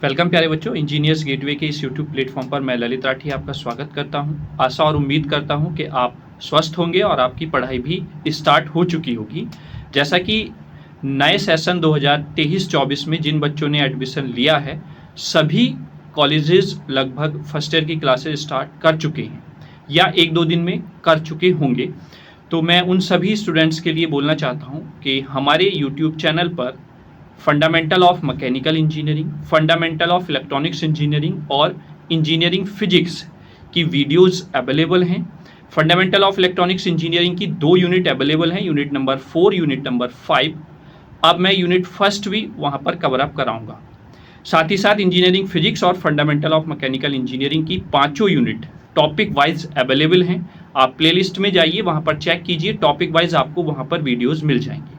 Welcome प्यारे बच्चों, engineers gateway के इस यूट्यूब प्लेटफॉर्म पर मैं ललित राठी आपका स्वागत करता हूं। आशा और उम्मीद करता हूं कि आप स्वस्थ होंगे और आपकी पढ़ाई भी स्टार्ट हो चुकी होगी। जैसा कि नए सेशन 2023-24 में जिन बच्चों ने एडमिशन लिया है, सभी कॉलेजेस लगभग फर्स्ट ईयर की क्लासेस स्टार्ट कर चुके हैं या एक दो दिन में कर चुके होंगे। तो मैं उन सभी स्टूडेंट्स के लिए बोलना चाहता हूँ कि हमारे यूट्यूब चैनल पर fundamental of mechanical engineering, fundamental of electronics engineering और इंजीनियरिंग फिजिक्स की वीडियोस अवेलेबल हैं। फंडामेंटल ऑफ इलेक्ट्रॉनिक्स इंजीनियरिंग की 2 यूनिट अवेलेबल हैं, यूनिट नंबर 4, यूनिट नंबर 5। अब मैं यूनिट फर्स्ट भी वहाँ पर कवर अप कराऊंगा। साथ ही साथ इंजीनियरिंग फिजिक्स और फंडामेंटल ऑफ मैकेनिकल इंजीनियरिंग की 5 यूनिट टॉपिक वाइज अवेलेबल हैं। आप प्लेलिस्ट में जाइए, वहाँ पर चेक कीजिए, टॉपिक वाइज आपको वहाँ पर वीडियोज़ मिल जाएंगी।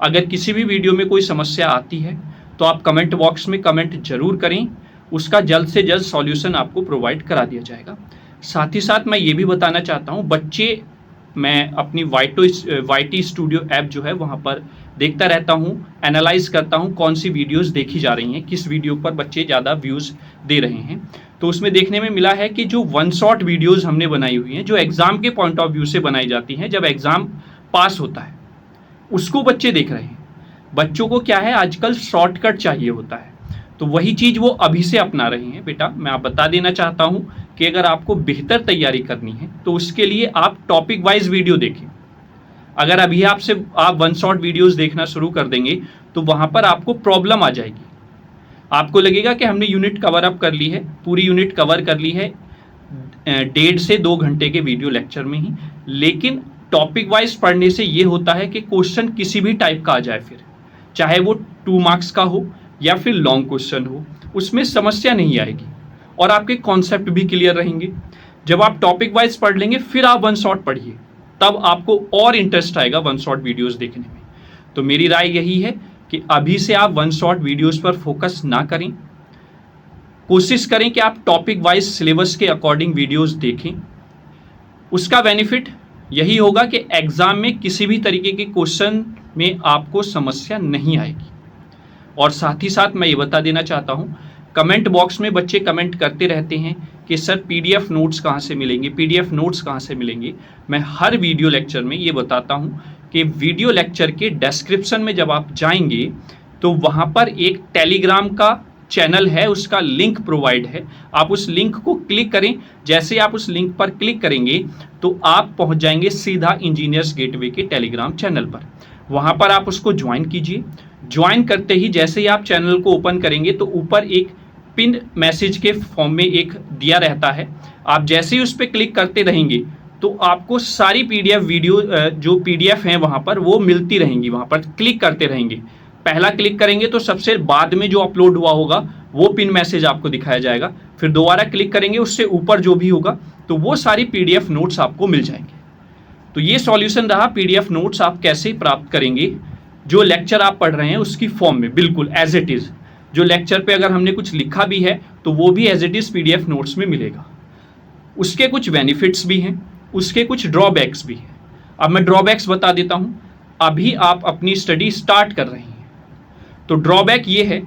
अगर किसी भी वीडियो में कोई समस्या आती है तो आप कमेंट बॉक्स में कमेंट जरूर करें, उसका जल्द से जल्द सॉल्यूशन आपको प्रोवाइड करा दिया जाएगा। साथ ही साथ मैं ये भी बताना चाहता हूँ, बच्चे, मैं अपनी वाईटी स्टूडियो ऐप जो है वहाँ पर देखता रहता हूँ, एनालाइज करता हूँ कौन सी वीडियोस देखी जा रही हैं, किस वीडियो पर बच्चे ज़्यादा व्यूज़ दे रहे हैं। तो उसमें देखने में मिला है कि जो वन शॉट वीडियोज़ हमने बनाई हुई हैं, जो एग्ज़ाम के पॉइंट ऑफ व्यू से बनाई जाती हैं, जब एग्ज़ाम पास होता है उसको बच्चे देख रहे हैं। बच्चों को क्या है, आजकल शॉर्टकट चाहिए होता है, तो वही चीज़ वो अभी से अपना रहे हैं। बेटा, मैं आप बता देना चाहता हूँ कि अगर आपको बेहतर तैयारी करनी है तो उसके लिए आप टॉपिक वाइज वीडियो देखें। अगर अभी आप वन शॉट वीडियोस देखना शुरू कर देंगे तो वहाँ पर आपको प्रॉब्लम आ जाएगी। आपको लगेगा कि हमने यूनिट कवर अप कर ली है, पूरी यूनिट कवर कर ली है 1.5 से 2 घंटे के वीडियो लेक्चर में ही, लेकिन टॉपिक वाइज पढ़ने से ये होता है कि क्वेश्चन किसी भी टाइप का आ जाए, फिर चाहे वो 2 मार्क्स का हो या फिर लॉन्ग क्वेश्चन हो, उसमें समस्या नहीं आएगी और आपके कॉन्सेप्ट भी क्लियर रहेंगे। जब आप टॉपिक वाइज पढ़ लेंगे फिर आप वन शॉट पढ़िए, तब आपको और इंटरेस्ट आएगा वन शॉट वीडियोस देखने में। तो मेरी राय यही है कि अभी से आप वन शॉट वीडियोस पर फोकस ना करें, कोशिश करें कि आप टॉपिक वाइज सिलेबस के अकॉर्डिंग वीडियोस देखें। उसका बेनिफिट यही होगा कि एग्जाम में किसी भी तरीके के क्वेश्चन में आपको समस्या नहीं आएगी। और साथ ही साथ मैं ये बता देना चाहता हूँ, कमेंट बॉक्स में बच्चे कमेंट करते रहते हैं कि सर पीडीएफ नोट्स कहाँ से मिलेंगे, पीडीएफ नोट्स कहाँ से मिलेंगे। मैं हर वीडियो लेक्चर में ये बताता हूँ कि वीडियो लेक्चर के डिस्क्रिप्शन में जब आप जाएंगे तो वहाँ पर एक टेलीग्राम का चैनल है, उसका लिंक प्रोवाइड है। आप उस लिंक को क्लिक करें, जैसे आप उस लिंक पर क्लिक करेंगे तो आप पहुंच जाएंगे सीधा इंजीनियर्स गेटवे के टेलीग्राम चैनल पर। वहां पर आप उसको ज्वाइन कीजिए। ज्वाइन करते ही जैसे ही आप चैनल को ओपन करेंगे तो ऊपर एक पिन मैसेज के फॉर्म में एक दिया रहता है, आप जैसे ही उस पर क्लिक करते रहेंगे तो आपको सारी पीडीएफ वीडियो जो पीडीएफ हैं वहां पर वो मिलती रहेंगी। वहां पर क्लिक करते रहेंगे, पहला क्लिक करेंगे तो सबसे बाद में जो अपलोड हुआ होगा वो पिन मैसेज आपको दिखाया जाएगा, फिर दोबारा क्लिक करेंगे, उससे ऊपर जो भी होगा तो वो सारी पीडीएफ नोट्स आपको मिल जाएंगे। तो ये सॉल्यूशन रहा, पीडीएफ नोट्स आप कैसे प्राप्त करेंगे, जो लेक्चर आप पढ़ रहे हैं उसकी फॉर्म में बिल्कुल एज इट इज़। जो लेक्चर पे अगर हमने कुछ लिखा भी है तो वो भी as it is PDF notes में मिलेगा। उसके कुछ बेनिफिट्स भी हैं, उसके कुछ ड्रॉबैक्स भी हैं। अब मैं ड्रॉबैक्स बता देता हूँ। अभी आप अपनी स्टडी स्टार्ट कर रहे हैं तो ड्रॉबैक ये है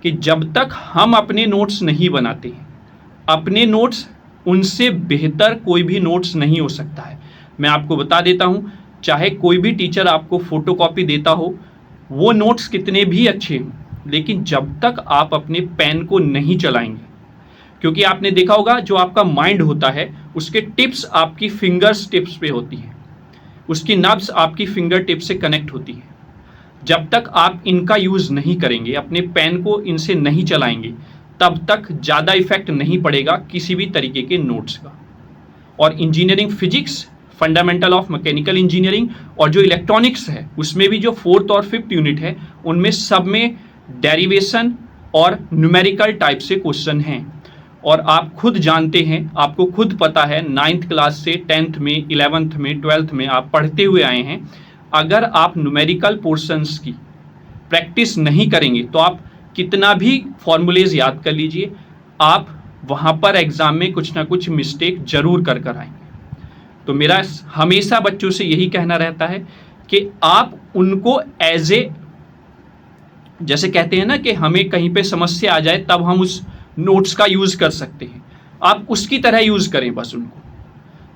कि जब तक हम अपने नोट्स नहीं बनाते हैं, अपने नोट्स उनसे बेहतर कोई भी नोट्स नहीं हो सकता है। मैं आपको बता देता हूँ, चाहे कोई भी टीचर आपको फोटोकॉपी देता हो, वो नोट्स कितने भी अच्छे हों, लेकिन जब तक आप अपने पेन को नहीं चलाएंगे, क्योंकि आपने देखा होगा जो आपका माइंड होता है उसके टिप्स आपकी फिंगर्स टिप्स पे होती हैं, उसकी नब्स आपकी फिंगर टिप से कनेक्ट होती है। जब तक आप इनका यूज़ नहीं करेंगे, अपने पेन को इनसे नहीं चलाएंगे, तब तक ज़्यादा इफेक्ट नहीं पड़ेगा किसी भी तरीके के नोट्स का। और engineering physics, fundamental of mechanical engineering और जो इलेक्ट्रॉनिक्स है उसमें भी जो 4th और 5th यूनिट है उनमें सब में डेरिवेशन और न्यूमेरिकल टाइप से क्वेश्चन हैं। और आप खुद जानते हैं, आपको खुद पता है, 9th क्लास से 10th में, 11th में, 12th में आप पढ़ते हुए आए हैं। अगर आप न्यूमेरिकल पोर्शंस की प्रैक्टिस नहीं करेंगे तो आप कितना भी फॉर्मूलेज याद कर लीजिए, आप वहाँ पर एग्ज़ाम में कुछ ना कुछ मिस्टेक जरूर कर कर आएंगे। तो मेरा हमेशा बच्चों से यही कहना रहता है कि आप उनको एज ए जैसे कहते हैं ना कि हमें कहीं पे समस्या आ जाए तब हम उस नोट्स का यूज़ कर सकते हैं, आप उसकी तरह यूज़ करें बस उनको।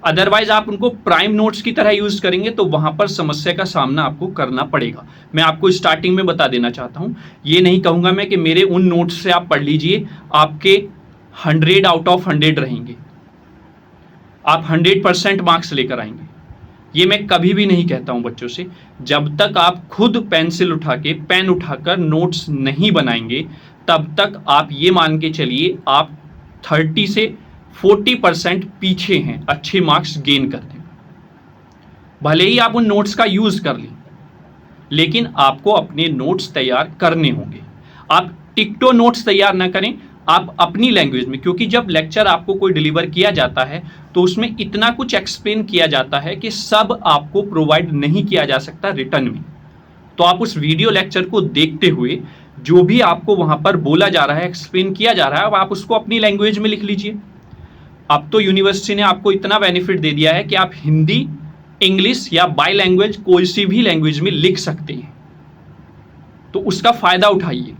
अदरवाइज आप उनको प्राइम नोट्स की तरह यूज़ करेंगे तो वहाँ पर समस्या का सामना आपको करना पड़ेगा। मैं आपको स्टार्टिंग में बता देना चाहता हूँ, ये नहीं कहूँगा मैं कि मेरे उन नोट्स से आप पढ़ लीजिए, आपके 100 आउट ऑफ 100 रहेंगे, आप 100% मार्क्स लेकर आएंगे। ये मैं कभी भी नहीं कहता हूं बच्चों से। जब तक आप खुद पेंसिल उठा के पेन उठाकर नोट्स नहीं बनाएंगे तब तक आप ये मान के चलिए आप 30 से 40% पीछे हैं अच्छे मार्क्स गेन करने में। भले ही आप उन नोट्स का यूज कर लें, लेकिन आपको अपने नोट्स तैयार करने होंगे। आप टिकटो नोट्स तैयार ना करें, आप अपनी लैंग्वेज में, क्योंकि जब लेक्चर आपको कोई डिलीवर किया जाता है तो उसमें इतना कुछ एक्सप्लेन किया जाता है कि सब आपको प्रोवाइड नहीं किया जा सकता रिटर्न में। तो आप उस वीडियो लेक्चर को देखते हुए जो भी आपको वहां पर बोला जा रहा है, एक्सप्लेन किया जा रहा है, अब आप उसको अपनी लैंग्वेज में लिख लीजिए। अब तो यूनिवर्सिटी ने आपको इतना बेनिफिट दे दिया है कि आप हिंदी, इंग्लिश या बाई लैंग्वेज कोई सी भी लैंग्वेज में लिख सकते हैं, तो उसका फायदा उठाइए।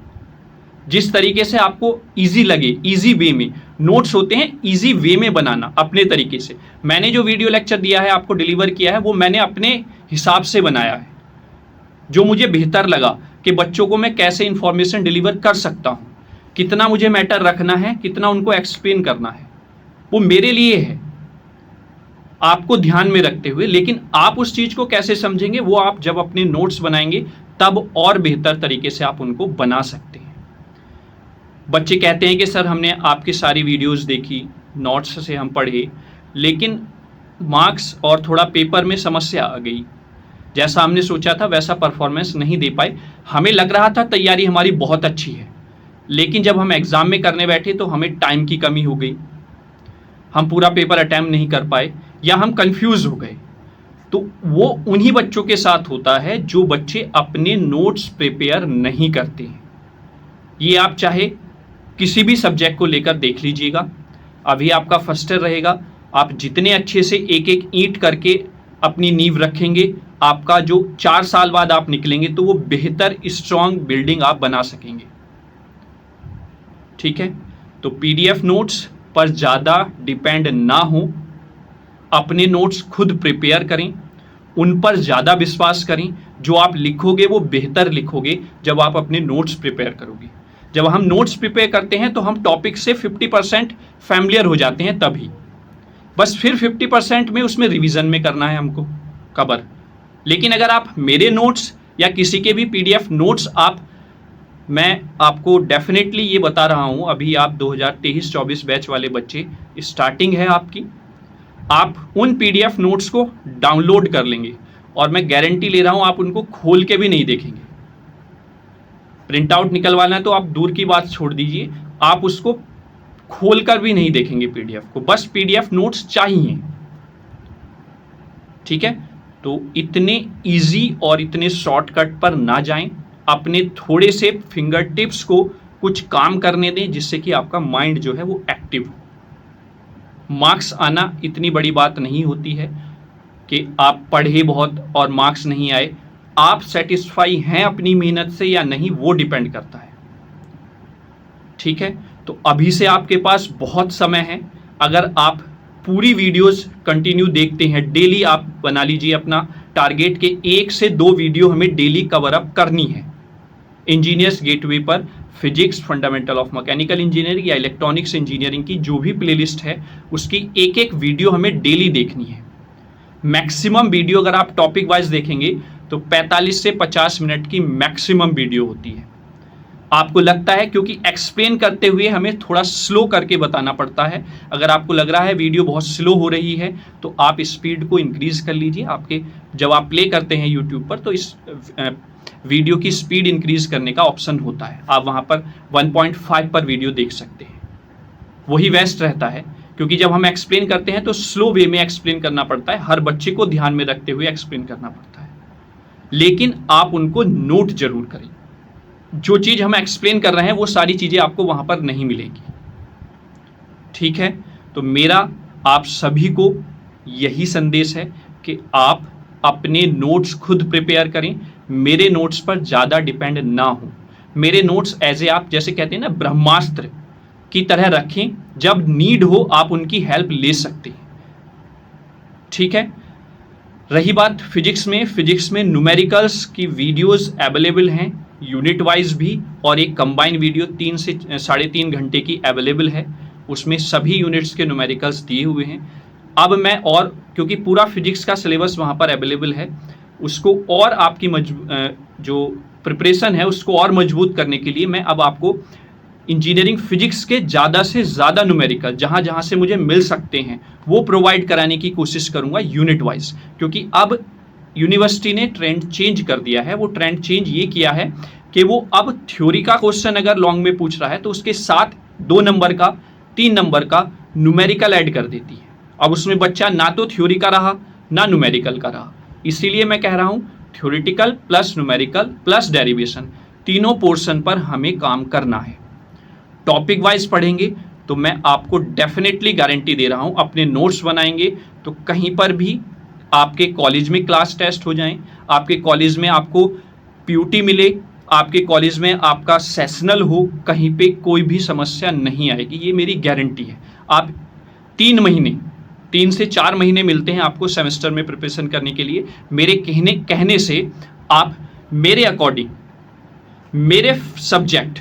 जिस तरीके से आपको इजी लगे, इजी वे में नोट्स होते हैं, इजी वे में बनाना अपने तरीके से। मैंने जो वीडियो लेक्चर दिया है, आपको डिलीवर किया है, वो मैंने अपने हिसाब से बनाया है, जो मुझे बेहतर लगा कि बच्चों को मैं कैसे इंफॉर्मेशन डिलीवर कर सकता हूं, कितना मुझे मैटर रखना है, कितना उनको एक्सप्लेन करना है, वो मेरे लिए है आपको ध्यान में रखते हुए। लेकिन आप उस चीज को कैसे समझेंगे वो आप जब अपने नोट्स बनाएंगे तब और बेहतर तरीके से आप उनको बना सकते हैं। बच्चे कहते हैं कि सर हमने आपकी सारी वीडियोस देखी, नोट्स से हम पढ़े, लेकिन मार्क्स और थोड़ा पेपर में समस्या आ गई, जैसा हमने सोचा था वैसा परफॉर्मेंस नहीं दे पाए। हमें लग रहा था तैयारी हमारी बहुत अच्छी है, लेकिन जब हम एग्ज़ाम में करने बैठे तो हमें टाइम की कमी हो गई, हम पूरा पेपर अटैम्प्ट नहीं कर पाए या हम कंफ्यूज हो गए। तो वो उन्हीं बच्चों के साथ होता है जो बच्चे अपने नोट्स प्रिपेयर नहीं करते हैं। ये आप चाहे किसी भी सब्जेक्ट को लेकर देख लीजिएगा, अभी आपका फर्स्ट ईयर रहेगा, आप जितने अच्छे से एक एक ईंट करके अपनी नींव रखेंगे, आपका जो 4 साल बाद आप निकलेंगे तो वो बेहतर स्ट्रॉन्ग बिल्डिंग आप बना सकेंगे। ठीक है, तो पीडीएफ नोट्स पर ज़्यादा डिपेंड ना हो, अपने नोट्स खुद प्रिपेयर करें, उन पर ज़्यादा विश्वास करें। जो आप लिखोगे वो बेहतर लिखोगे जब आप अपने नोट्स प्रिपेयर करोगे। जब हम नोट्स प्रिपेयर करते हैं तो हम टॉपिक से 50% फैमिलियर हो जाते हैं, तभी बस फिर 50% में उसमें रिवीजन में करना है हमको कवर। लेकिन अगर आप मेरे नोट्स या किसी के भी पीडीएफ नोट्स मैं आपको डेफिनेटली ये बता रहा हूँ, अभी आप 2023-24 बैच वाले बच्चे, स्टार्टिंग है आपकी, आप उन पीडीएफ नोट्स को डाउनलोड कर लेंगे और मैं गारंटी ले रहा हूँ आप उनको खोल के भी नहीं देखेंगे। प्रिंट आउट निकलवाना है तो आप दूर की बात छोड़ दीजिए, आप उसको खोलकर भी नहीं देखेंगे पीडीएफ को, बस पीडीएफ नोट्स चाहिए। ठीक है, तो इतने इजी और इतने शॉर्टकट पर ना जाएं, अपने थोड़े से फिंगर टिप्स को कुछ काम करने दें जिससे कि आपका माइंड जो है वो एक्टिव हो। मार्क्स आना इतनी बड़ी बात नहीं होती है कि आप पढ़े बहुत और मार्क्स नहीं आए। आप सेटिस्फाई हैं अपनी मेहनत से या नहीं वो डिपेंड करता है। ठीक है, तो अभी से आपके पास बहुत समय है। अगर आप पूरी वीडियोस कंटिन्यू देखते हैं, डेली आप बना लीजिए अपना टारगेट के 1 से 2 वीडियो हमें डेली कवर अप करनी है। इंजीनियर्स गेटवे पर physics, fundamental of mechanical engineering या इलेक्ट्रॉनिक्स इंजीनियरिंग की जो भी प्लेलिस्ट है उसकी एक एक वीडियो हमें डेली देखनी है। मैक्सिमम वीडियो अगर आप टॉपिक वाइज देखेंगे तो 45 से 50 मिनट की मैक्सिमम वीडियो होती है। आपको लगता है क्योंकि एक्सप्लेन करते हुए हमें थोड़ा स्लो करके बताना पड़ता है। अगर आपको लग रहा है वीडियो बहुत स्लो हो रही है तो आप स्पीड को इंक्रीज कर लीजिए। आपके जब आप प्ले करते हैं यूट्यूब पर तो इस वीडियो की स्पीड इंक्रीज करने का ऑप्शन होता है, आप वहाँ पर 1.5 पर वीडियो देख सकते हैं, वही बेस्ट रहता है। क्योंकि जब हम एक्सप्लेन करते हैं तो स्लो वे में एक्सप्लेन करना पड़ता है, हर बच्चे को ध्यान में रखते हुए एक्सप्लेन करना पड़ता है। लेकिन आप उनको नोट जरूर करें, जो चीज़ हम एक्सप्लेन कर रहे हैं वो सारी चीज़ें आपको वहाँ पर नहीं मिलेंगी। ठीक है, तो मेरा आप सभी को यही संदेश है कि आप अपने नोट्स खुद प्रिपेयर करें, मेरे नोट्स पर ज़्यादा डिपेंड ना हो। मेरे नोट्स एज ए आप जैसे कहते हैं ना ब्रह्मास्त्र की तरह रखें, जब नीड हो आप उनकी हेल्प ले सकते हैं। ठीक है। रही बात फिजिक्स में न्यूमेरिकल्स की वीडियोस अवेलेबल हैं यूनिट वाइज भी, और एक कंबाइन वीडियो 3 से 3.5 घंटे की अवेलेबल है, उसमें सभी यूनिट्स के न्यूमेरिकल्स दिए हुए हैं। अब मैं और क्योंकि पूरा फिजिक्स का सिलेबस वहाँ पर अवेलेबल है, उसको और आपकी जो प्रिपरेशन है उसको और मजबूत करने के लिए मैं अब आपको इंजीनियरिंग फिजिक्स के ज़्यादा से ज़्यादा न्यूमेरिकल जहाँ जहाँ से मुझे मिल सकते हैं वो प्रोवाइड कराने की कोशिश करूँगा यूनिट वाइज, क्योंकि अब यूनिवर्सिटी ने ट्रेंड चेंज कर दिया है। वो ट्रेंड चेंज ये किया है कि वो अब थ्योरी का क्वेश्चन अगर लॉन्ग में पूछ रहा है तो उसके साथ 2 नंबर का 3 नंबर का न्यूमेरिकल ऐड कर देती है। अब उसमें बच्चा ना तो थ्योरी का रहा ना न्यूमेरिकल का रहा, इसीलिए मैं कह रहा हूँ theoretical plus numerical plus derivation तीनों पोर्शन पर हमें काम करना है। टॉपिक वाइज पढ़ेंगे तो मैं आपको डेफिनेटली गारंटी दे रहा हूं, अपने नोट्स बनाएंगे तो कहीं पर भी आपके कॉलेज में क्लास टेस्ट हो जाएं, आपके कॉलेज में आपको पीयूटी मिले, आपके कॉलेज में आपका सेशनल हो, कहीं पे कोई भी समस्या नहीं आएगी, ये मेरी गारंटी है। आप 3 से 4 महीने मिलते हैं आपको सेमेस्टर में प्रिपरेशन करने के लिए। मेरे कहने से आप मेरे अकॉर्डिंग मेरे सब्जेक्ट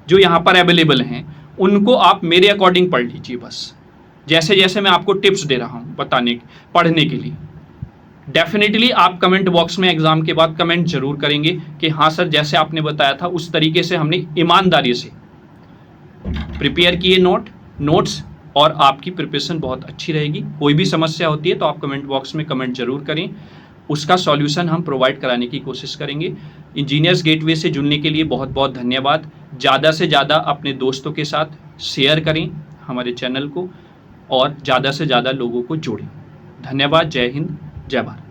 जो यहाँ पर अवेलेबल हैं उनको आप मेरे अकॉर्डिंग पढ़ लीजिए, बस जैसे जैसे मैं आपको टिप्स दे रहा हूँ पढ़ने के लिए। डेफिनेटली आप कमेंट बॉक्स में एग्जाम के बाद कमेंट जरूर करेंगे कि हाँ सर जैसे आपने बताया था उस तरीके से हमने ईमानदारी से प्रिपेयर किए नोट्स, और आपकी प्रिपरेशन बहुत अच्छी रहेगी। कोई भी समस्या होती है तो आप कमेंट बॉक्स में कमेंट जरूर करें, उसका सॉल्यूशन हम प्रोवाइड कराने की कोशिश करेंगे। इंजीनियर्स गेटवे से जुड़ने के लिए बहुत बहुत धन्यवाद। ज़्यादा से ज़्यादा अपने दोस्तों के साथ शेयर करें हमारे चैनल को और ज़्यादा से ज़्यादा लोगों को जोड़ें। धन्यवाद। जय हिंद, जय भारत।